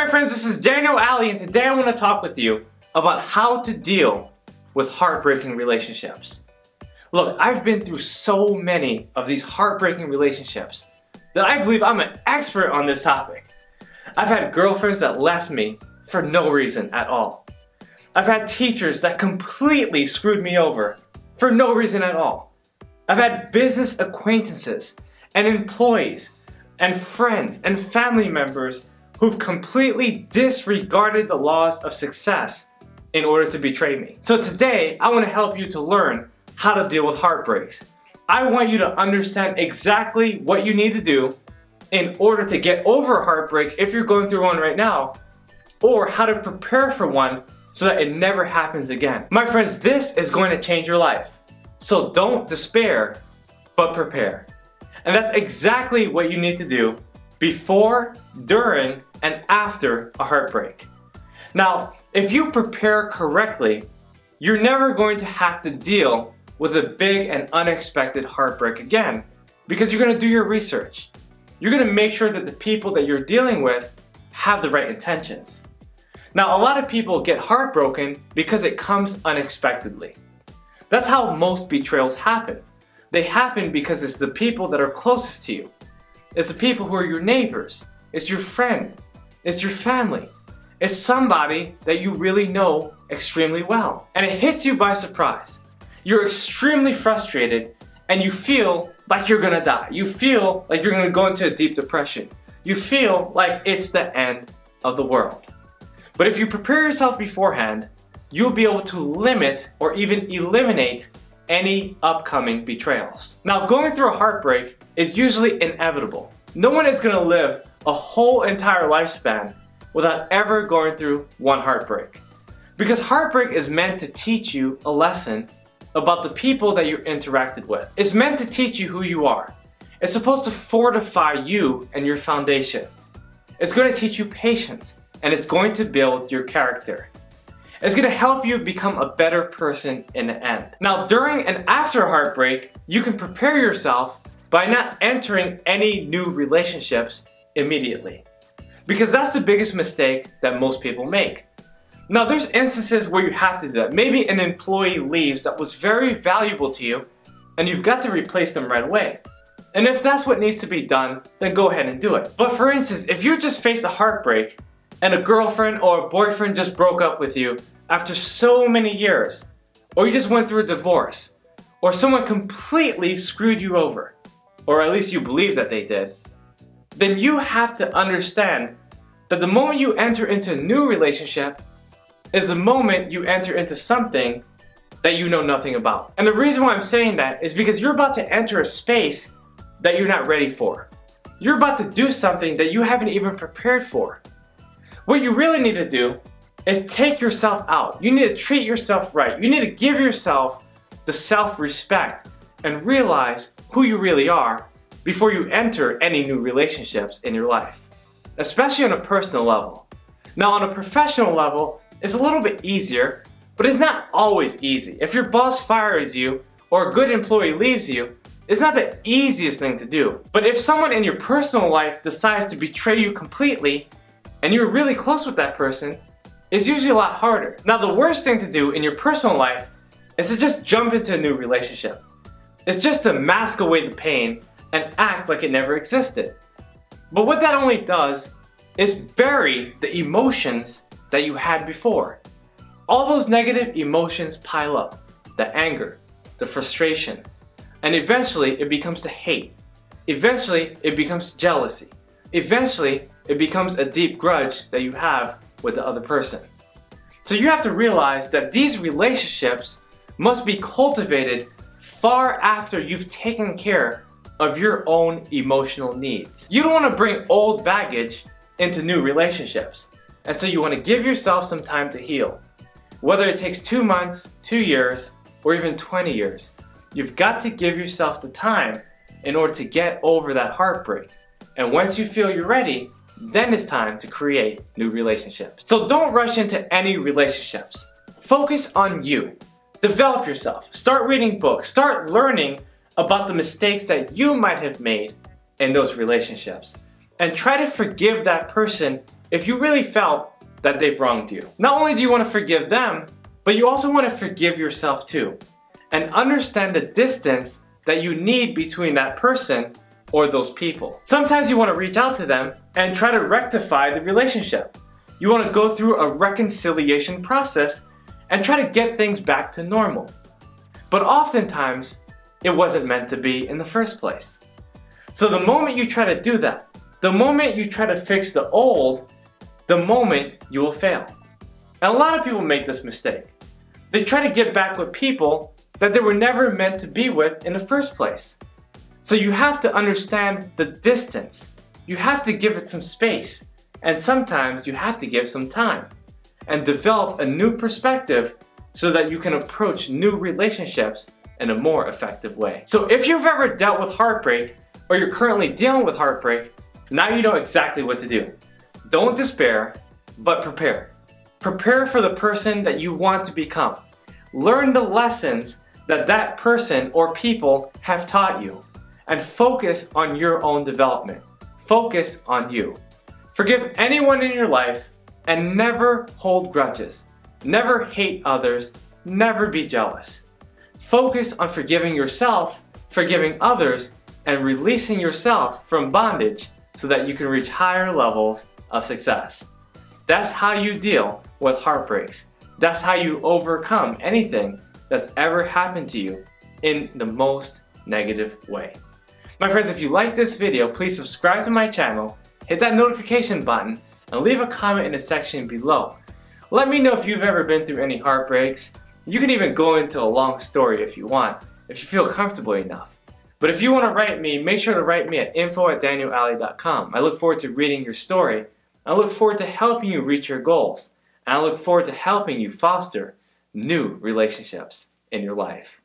my friends, this is Daniel Aldie, and today I want to talk with you about how to deal with heartbreaking relationships. Look, I've been through so many of these heartbreaking relationships that I believe I'm an expert on this topic. I've had girlfriends that left me for no reason at all. I've had teachers that completely screwed me over for no reason at all. I've had business acquaintances and employees and friends and family members who've completely disregarded the laws of success in order to betray me. So today, I want to help you to learn how to deal with heartbreaks. I want you to understand exactly what you need to do in order to get over a heartbreak if you're going through one right now, or how to prepare for one so that it never happens again. My friends, this is going to change your life. So don't despair, but prepare. And that's exactly what you need to do before, during, and after a heartbreak. Now, if you prepare correctly, you're never going to have to deal with a big and unexpected heartbreak again, because you're going to do your research. You're going to make sure that the people that you're dealing with have the right intentions. Now, a lot of people get heartbroken because it comes unexpectedly. That's how most betrayals happen. They happen because it's the people that are closest to you. It's the people who are your neighbors. It's your friend. It's your family. It's somebody that you really know extremely well. And it hits you by surprise. You're extremely frustrated and you feel like you're gonna die. You feel like you're gonna go into a deep depression. You feel like it's the end of the world. But if you prepare yourself beforehand, you'll be able to limit or even eliminate any upcoming betrayals. Now, going through a heartbreak is usually inevitable. No one is gonna live a whole entire lifespan without ever going through one heartbreak. Because heartbreak is meant to teach you a lesson about the people that you're interacted with. It's meant to teach you who you are. It's supposed to fortify you and your foundation. It's going to teach you patience, and it's going to build your character. It's going to help you become a better person in the end. Now, during and after a heartbreak, you can prepare yourself by not entering any new relationships immediately. Because that's the biggest mistake that most people make. Now, there's instances where you have to do that. Maybe an employee leaves that was very valuable to you, and you've got to replace them right away. And if that's what needs to be done, then go ahead and do it. But for instance, if you just faced a heartbreak, and a girlfriend or a boyfriend just broke up with you after so many years, or you just went through a divorce, or someone completely screwed you over, or at least you believe that they did, then you have to understand that the moment you enter into a new relationship is the moment you enter into something that you know nothing about. And the reason why I'm saying that is because you're about to enter a space that you're not ready for. You're about to do something that you haven't even prepared for. What you really need to do is take yourself out. You need to treat yourself right. You need to give yourself the self-respect and realize who you really are before you enter any new relationships in your life, especially on a personal level. Now, on a professional level, it's a little bit easier, but it's not always easy. If your boss fires you or a good employee leaves you, it's not the easiest thing to do. But if someone in your personal life decides to betray you completely, and you're really close with that person, it's usually a lot harder. Now, the worst thing to do in your personal life is to just jump into a new relationship. It's just to mask away the pain and act like it never existed. But what that only does is bury the emotions that you had before. All those negative emotions pile up. The anger, the frustration, and eventually it becomes the hate. Eventually it becomes jealousy. Eventually it becomes a deep grudge that you have with the other person. So you have to realize that these relationships must be cultivated far after you've taken care of your own emotional needs. You don't want to bring old baggage into new relationships. And so you want to give yourself some time to heal. Whether it takes 2 months, 2 years, or even 20 years, you've got to give yourself the time in order to get over that heartbreak. And once you feel you're ready, then it's time to create new relationships. So don't rush into any relationships. Focus on you. Develop yourself. Start reading books. Start learning about the mistakes that you might have made in those relationships. And try to forgive that person if you really felt that they've wronged you. Not only do you want to forgive them, but you also want to forgive yourself too, and understand the distance that you need between that person or those people. Sometimes you want to reach out to them and try to rectify the relationship. You want to go through a reconciliation process and try to get things back to normal. But oftentimes, it wasn't meant to be in the first place. So the moment you try to do that, the moment you try to fix the old, the moment you will fail. And a lot of people make this mistake. They try to get back with people that they were never meant to be with in the first place. So you have to understand the distance. You have to give it some space. And sometimes you have to give some time and develop a new perspective so that you can approach new relationships in a more effective way. So if you've ever dealt with heartbreak or you're currently dealing with heartbreak, now you know exactly what to do. Don't despair, but prepare. Prepare for the person that you want to become. Learn the lessons that that person or people have taught you, and focus on your own development. Focus on you. Forgive anyone in your life and never hold grudges. Never hate others. Never be jealous. Focus on forgiving yourself, forgiving others, and releasing yourself from bondage so that you can reach higher levels of success. That's how you deal with heartbreaks. That's how you overcome anything that's ever happened to you in the most negative way. My friends, if you like this video, please subscribe to my channel, hit that notification button, and leave a comment in the section below. Let me know if you've ever been through any heartbreaks. You can even go into a long story if you want, if you feel comfortable enough. But if you want to write me, make sure to write me at info@danielaldie.com. I look forward to reading your story. I look forward to helping you reach your goals. And I look forward to helping you foster new relationships in your life.